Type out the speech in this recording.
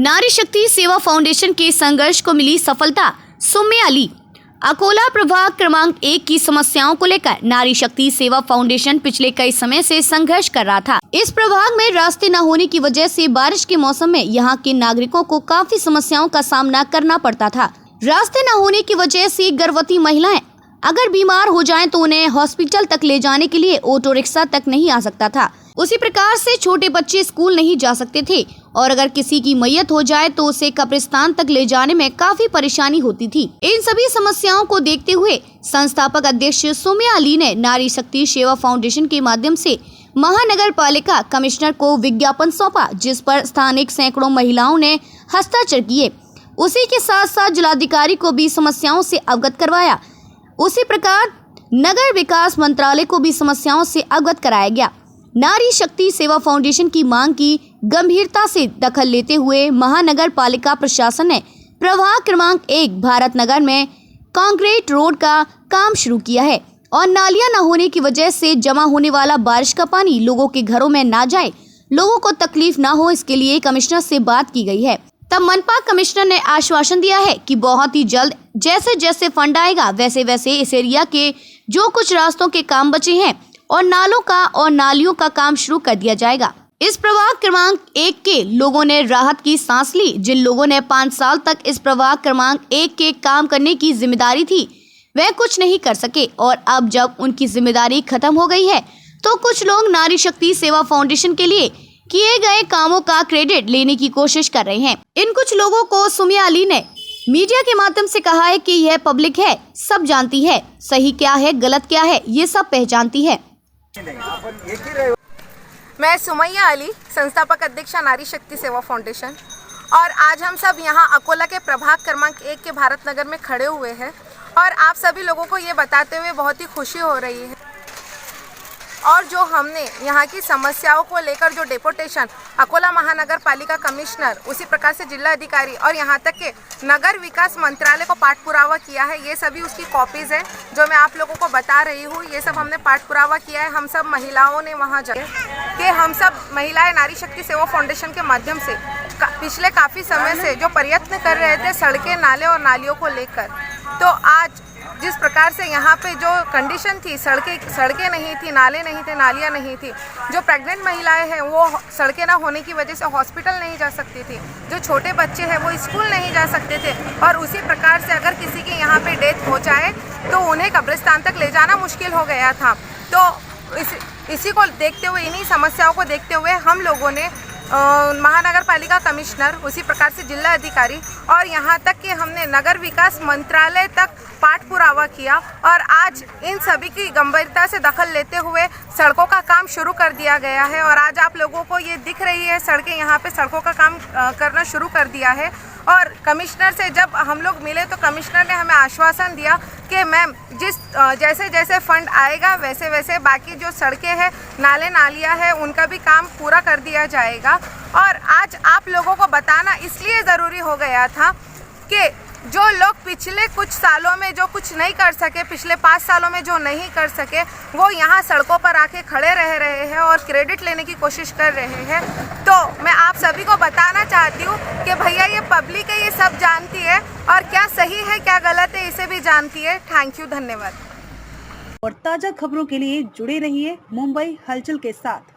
नारी शक्ति सेवा फाउंडेशन के संघर्ष को मिली सफलता। सुम्मे अली। अकोला प्रभाग क्रमांक 1 की समस्याओं को लेकर नारी शक्ति सेवा फाउंडेशन पिछले कई समय से संघर्ष कर रहा था। इस प्रभाग में रास्ते न होने की वजह से बारिश के मौसम में यहाँ के नागरिकों को काफी समस्याओं का सामना करना पड़ता था। रास्ते न होने की वजह से गर्भवती महिलाएं अगर बीमार हो जाएं तो उन्हें हॉस्पिटल तक ले जाने के लिए ऑटो रिक्शा तक नहीं आ सकता था। उसी प्रकार से छोटे बच्चे स्कूल नहीं जा सकते थे और अगर किसी की मैयत हो जाए तो उसे कब्रिस्तान तक ले जाने में काफी परेशानी होती थी। इन सभी समस्याओं को देखते हुए संस्थापक अध्यक्ष सुम्मे अली ने नारी शक्ति सेवा फाउंडेशन के माध्यम से महानगर पालिका कमिश्नर को विज्ञापन सौंपा, जिस पर स्थानिक सैकड़ों महिलाओं ने हस्ताक्षर किए। उसी के साथ साथ जिलाधिकारी को भी समस्याओं से अवगत करवाया। उसी प्रकार नगर विकास मंत्रालय को भी समस्याओं से अवगत कराया गया। नारी शक्ति सेवा फाउंडेशन की मांग की गंभीरता से दखल लेते हुए महानगर पालिका प्रशासन ने प्रभाग क्रमांक 1 भारत नगर में कंक्रीट रोड का काम शुरू किया है और नालियां न होने की वजह से जमा होने वाला बारिश का पानी लोगों के घरों में ना जाए, लोगों को तकलीफ ना हो, इसके लिए कमिश्नर से बात की गई है। तब मनपा कमिश्नर ने आश्वासन दिया है कि बहुत ही जल्द जैसे जैसे फंड आएगा वैसे वैसे इस एरिया के जो कुछ रास्तों के काम बचे हैं और नालों का और नालियों का काम शुरू कर दिया जाएगा। इस प्रभाग क्रमांक 1 के लोगों ने राहत की सांस ली। जिन लोगों ने 5 साल तक इस प्रभाग क्रमांक 1 के काम करने की जिम्मेदारी थी वह कुछ नहीं कर सके और अब जब उनकी जिम्मेदारी खत्म हो गई है तो कुछ लोग नारी शक्ति सेवा फाउंडेशन के लिए किए गए कामों का क्रेडिट लेने की कोशिश कर रहे हैं। इन कुछ लोगों को सुम्मे अली ने मीडिया के माध्यम से कहा है कि यह पब्लिक है, सब जानती है, सही क्या है गलत क्या है ये सब पहचानती है। मैं सुम्मे अली, संस्थापक अध्यक्ष नारी शक्ति सेवा फाउंडेशन, और आज हम सब यहाँ अकोला के प्रभाग क्रमांक 1 के भारत नगर में खड़े हुए हैं और आप सभी लोगों को ये बताते हुए बहुत ही खुशी हो रही है। और जो हमने यहाँ की समस्याओं को लेकर जो डेपुटेशन अकोला महानगर पालिका कमिश्नर, उसी प्रकार से जिला अधिकारी और यहाँ तक के नगर विकास मंत्रालय को पाठ पुरावा किया है, ये सभी उसकी कॉपीज़ है जो मैं आप लोगों को बता रही हूँ। ये सब हमने पाठ पुरावा किया है। हम सब महिलाओं ने वहाँ जाके कि हम सब महिलाएं नारी शक्ति सेवा फाउंडेशन के माध्यम से पिछले काफ़ी समय से जो प्रयत्न कर रहे थे सड़कें, नाले और नालियों को लेकर, तो आज जिस प्रकार से यहाँ पे जो कंडीशन थी, सड़कें नहीं थी, नाले नहीं थे, नालियाँ नहीं थी, जो प्रेग्नेंट महिलाएं हैं वो सड़कें ना होने की वजह से हॉस्पिटल नहीं जा सकती थी, जो छोटे बच्चे हैं वो स्कूल नहीं जा सकते थे, और उसी प्रकार से अगर किसी की यहाँ पे डेथ हो जाए तो उन्हें कब्रिस्तान तक ले जाना मुश्किल हो गया था। तो इसी को देखते हुए, इन्हीं समस्याओं को देखते हुए हम लोगों ने महानगर पालिका कमिश्नर, उसी प्रकार से जिला अधिकारी और यहाँ तक कि हमने नगर विकास मंत्रालय तक पाठ पुरावा किया और आज इन सभी की गंभीरता से दखल लेते हुए सड़कों का काम शुरू कर दिया गया है। और आज आप लोगों को ये दिख रही है सड़कें, यहाँ पे सड़कों का काम करना शुरू कर दिया है। और कमिश्नर से जब हम लोग मिले तो कमिश्नर ने हमें आश्वासन दिया कि मैम जैसे जैसे फंड आएगा वैसे वैसे बाकी जो सड़कें हैं, नाले नालियाँ हैं, उनका भी काम पूरा कर दिया जाएगा। और आज आप लोगों को बताना इसलिए ज़रूरी हो गया था कि जो लोग पिछले कुछ सालों में जो कुछ नहीं कर सके, पिछले 5 सालों में जो नहीं कर सके, वो यहाँ सड़कों पर आके खड़े रह रहे हैं और क्रेडिट लेने की कोशिश कर रहे हैं। तो मैं आप सभी को बताना चाहती हूँ कि भैया ये पब्लिक है, ये सब जानती है और क्या सही है क्या गलत है इसे भी जानती है। थैंक यू, धन्यवाद। और ताज़ा खबरों के लिए जुड़े रहिए मुंबई हलचल के साथ।